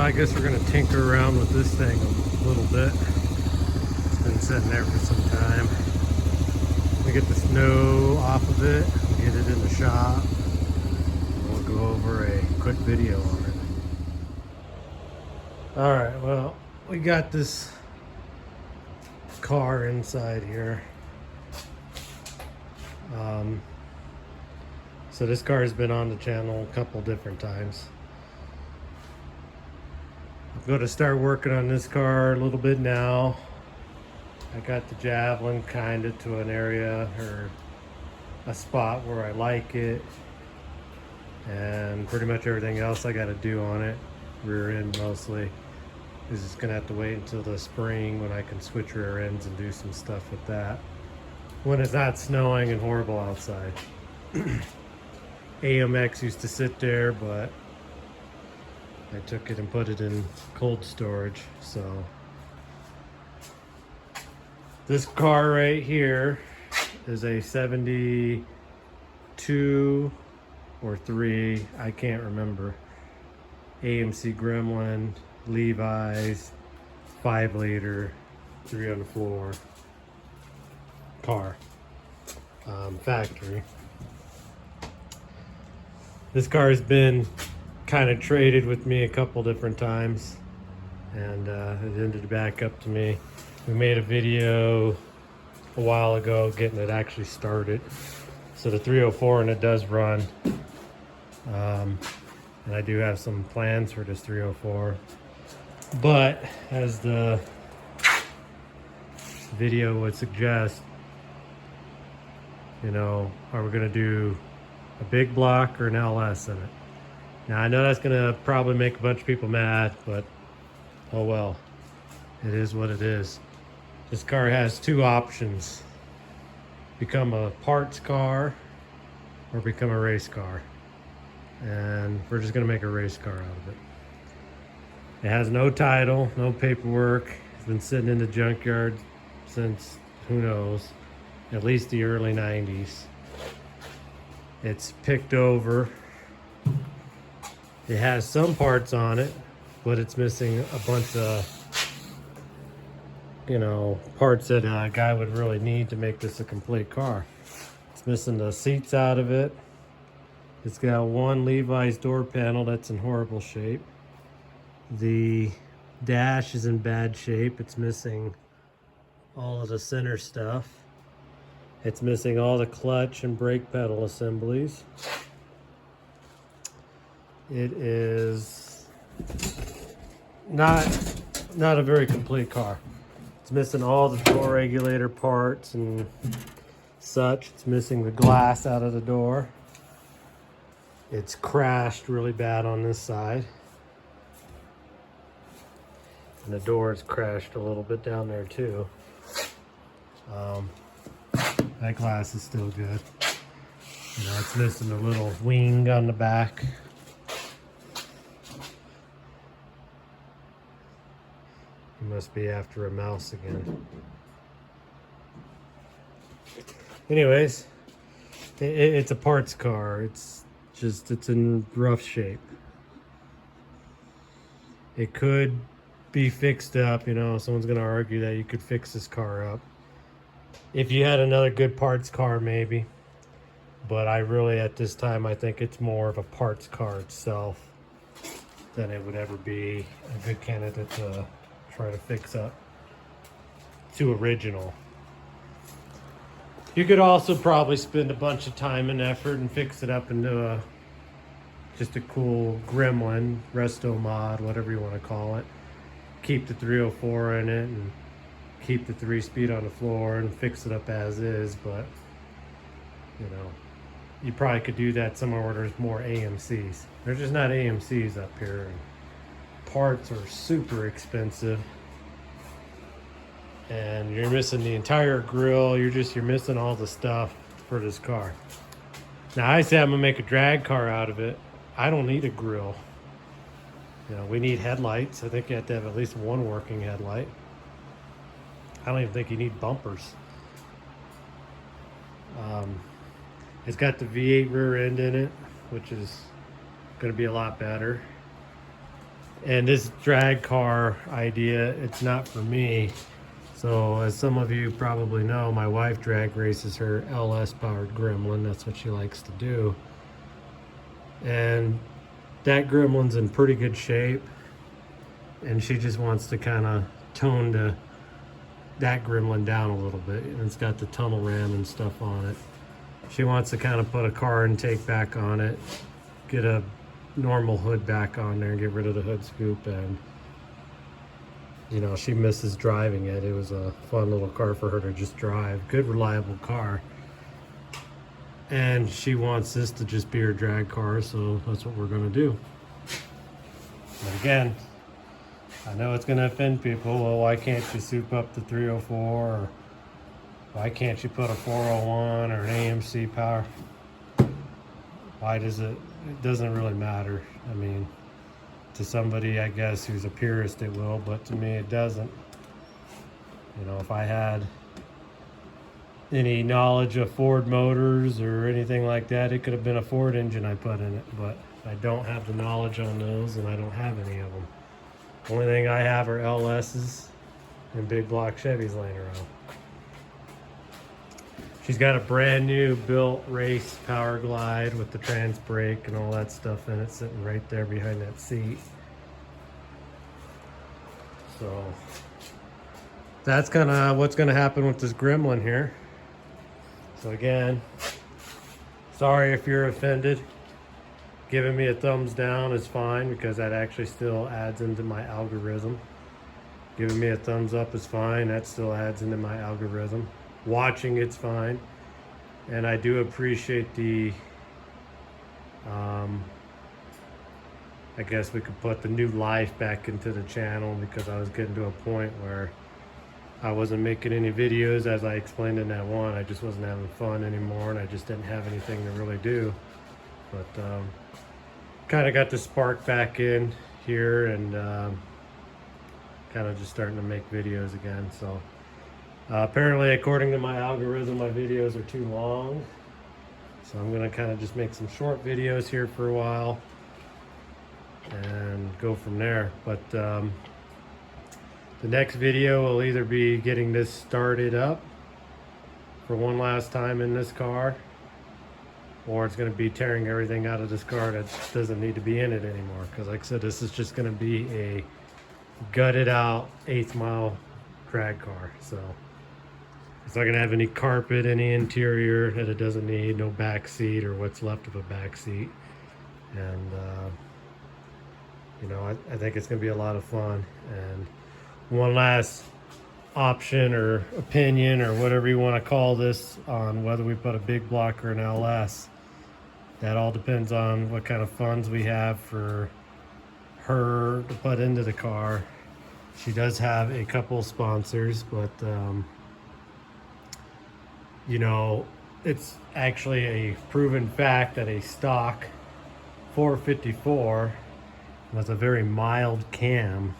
I guess we're gonna tinker around with this thing a little bit. It's been sitting there for some time. We get the snow off of it, get it in the shop. We'll go over a quick video on it. All right, well, we got this car inside here. So this car has been on the channel a couple different times. I'm going to start working on this car a little bit now. I got the Javelin kind of to an area or a spot where I like it, and pretty much everything else I got to do on it, rear end mostly, is just gonna have to wait until the spring when I can switch rear ends and do some stuff with that when it's not snowing and horrible outside. AMX used to sit there, but I took it and put it in cold storage. So this car right here is a 72 or 3, I can't remember, AMC Gremlin, Levi's, 5-liter, 3 on the floor car, factory. This car has been kind of traded with me a couple different times, and it ended back up to me. We made a video a while ago getting it actually started. So the 304 and it does run, and I do have some plans for this 304, but as the video would suggest, you know, are we gonna do a big block or an LS in it? Now I know that's gonna probably make a bunch of people mad, but oh well, it is what it is. This car has two options: become a parts car or become a race car, and we're just gonna make a race car out of it. It has no title, no paperwork. It's been sitting in the junkyard since, who knows, at least the early 90s. It's picked over. It has some parts on it, but it's missing a bunch of, you know, parts that a guy would really need to make this a complete car. It's missing the seats out of it. It's got one Levi's door panel that's in horrible shape. The dash is in bad shape. It's missing all of the center stuff. It's missing all the clutch and brake pedal assemblies. It is not a very complete car. It's missing all the door regulator parts and such. It's missing the glass out of the door. It's crashed really bad on this side. And the door is crashed a little bit down there too. That glass is still good. You know, it's missing a little wing on the back. You must be after a mouse again. Anyways, it's a parts car. It's in rough shape. It could be fixed up, you know, someone's gonna argue that you could fix this car up if you had another good parts car, maybe. But I really, at this time, I think it's more of a parts car itself than it would ever be a good candidate to try to fix up to original. You could also probably spend a bunch of time and effort and fix it up into just a cool Gremlin, Resto mod, whatever you want to call it. Keep the 304 in it and keep the 3-speed on the floor and fix it up as is, but you know, you probably could do that somewhere where there's more AMCs. There's just not AMCs up here, and parts are super expensive, and you're missing the entire grill. You're missing all the stuff for this car. Now I say I'm gonna make a drag car out of it. I don't need a grill. You know, we need headlights. I think you have to have at least one working headlight. I don't even think you need bumpers. It's got the V8 rear end in it, which is going to be a lot better. And this drag car idea, it's not for me. So as some of you probably know, my wife drag races her LS powered Gremlin. That's what she likes to do. And that Gremlin's in pretty good shape. And she just wants to kind of tone that Gremlin down a little bit. And it's got the tunnel ram and stuff on it. She wants to kind of put a car intake back on it, get a normal hood back on there and get rid of the hood scoop. And you know, she misses driving it. It was a fun little car for her to just drive. Good, reliable car. And she wants this to just be her drag car, so that's what we're gonna do. But again, I know it's gonna offend people. Well, why can't you soup up the 304? Or why can't you put a 401 or an AMC power? Why does it doesn't really matter. I mean, to somebody, I guess, who's a purist, it will, but to me, it doesn't. You know, if I had any knowledge of Ford motors or anything like that, it could have been a Ford engine I put in it, but I don't have the knowledge on those, and I don't have any of them. The only thing I have are LS's and big block Chevys laying around. She's got a brand new built race Power Glide with the trans brake and all that stuff in it, sitting right there behind that seat. So that's kind of what's going to happen with this Gremlin here. So again, sorry if you're offended. Giving me a thumbs down is fine, because that actually still adds into my algorithm. Giving me a thumbs up is fine. That still adds into my algorithm. Watching it's fine. And I do appreciate the I guess we could put the new life back into the channel, because I was getting to a point where I wasn't making any videos, as I explained in that one. I just wasn't having fun anymore, and I just didn't have anything to really do. But kind of got the spark back in here, and kind of just starting to make videos again. So apparently, according to my algorithm, my videos are too long. So I'm gonna kind of just make some short videos here for a while and go from there. But the next video will either be getting this started up for one last time in this car, or it's going to be tearing everything out of this car that doesn't need to be in it anymore. Because like I said, this is just going to be a gutted out 8th mile drag car. So it's not going to have any carpet, any interior that it doesn't need, no back seat or what's left of a back seat. And you know, I think it's going to be a lot of fun. And one last option or opinion, or whatever you want to call this, on whether we put a big block or an LS. That all depends on what kind of funds we have for her to put into the car. She does have a couple sponsors, but you know, it's actually a proven fact that a stock 454 with a very mild cam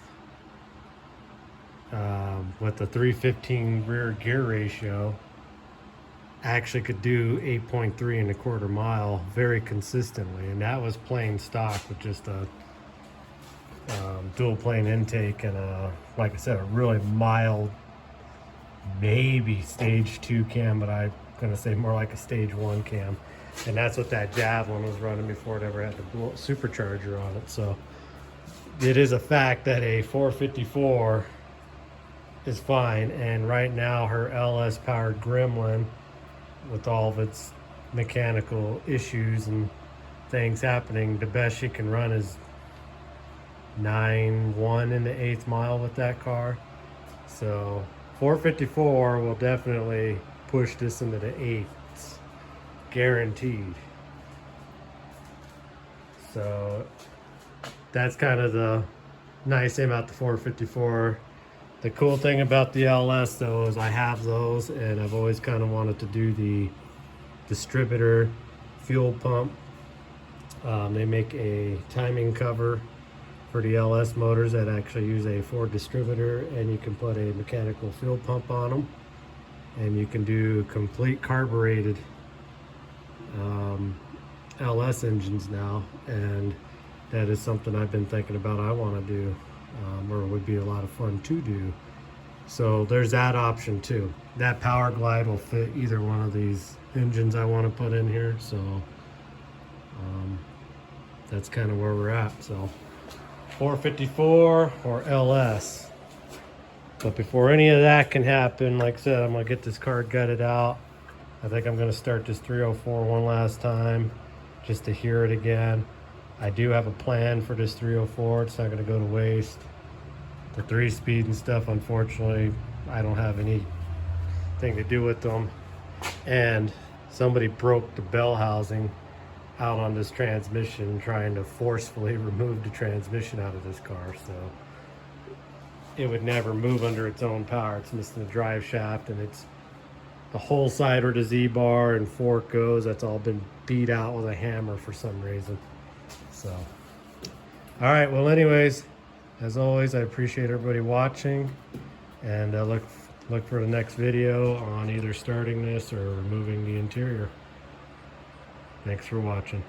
with the 315 rear gear ratio actually could do 8.3 and a quarter mile very consistently, and that was plain stock with just a dual plane intake and like I said, a really mild, maybe stage 2 cam, but I'm gonna say more like a stage 1 cam. And that's what that Javelin was running before it ever had the supercharger on it. So it is a fact that a 454 is fine. And right now her LS powered Gremlin, with all of its mechanical issues and things happening, the best she can run is 9.1 in the 8th mile with that car. So 454 will definitely push this into the 8s, guaranteed. So that's kind of the nice thing about the 454. The cool thing about the LS though is I have those, and I've always kind of wanted to do the Distributor fuel pump. They make a timing cover for the LS motors that actually use a Ford Distributor, and you can put a mechanical fuel pump on them, and you can do complete carbureted LS engines now. And that is something I've been thinking about I want to do, or would be a lot of fun to do. So there's that option too. That Power Glide will fit either one of these engines I want to put in here. So that's kind of where we're at. So 454 or LS. But before any of that can happen, like I said, I'm gonna get this car gutted out. I think I'm gonna start this 304 one last time just to hear it again. I do have a plan for this 304. It's not gonna go to waste. The 3-speed and stuff, unfortunately, I don't have anything to do with them. And somebody broke the bell housing out on this transmission, trying to forcefully remove the transmission out of this car. So it would never move under its own power. It's missing the drive shaft, and it's the whole side where the Z-bar and fork goes, that's all been beat out with a hammer for some reason. So, all right, well, anyways, as always, I appreciate everybody watching, and look for the next video on either starting this or removing the interior. Thanks for watching.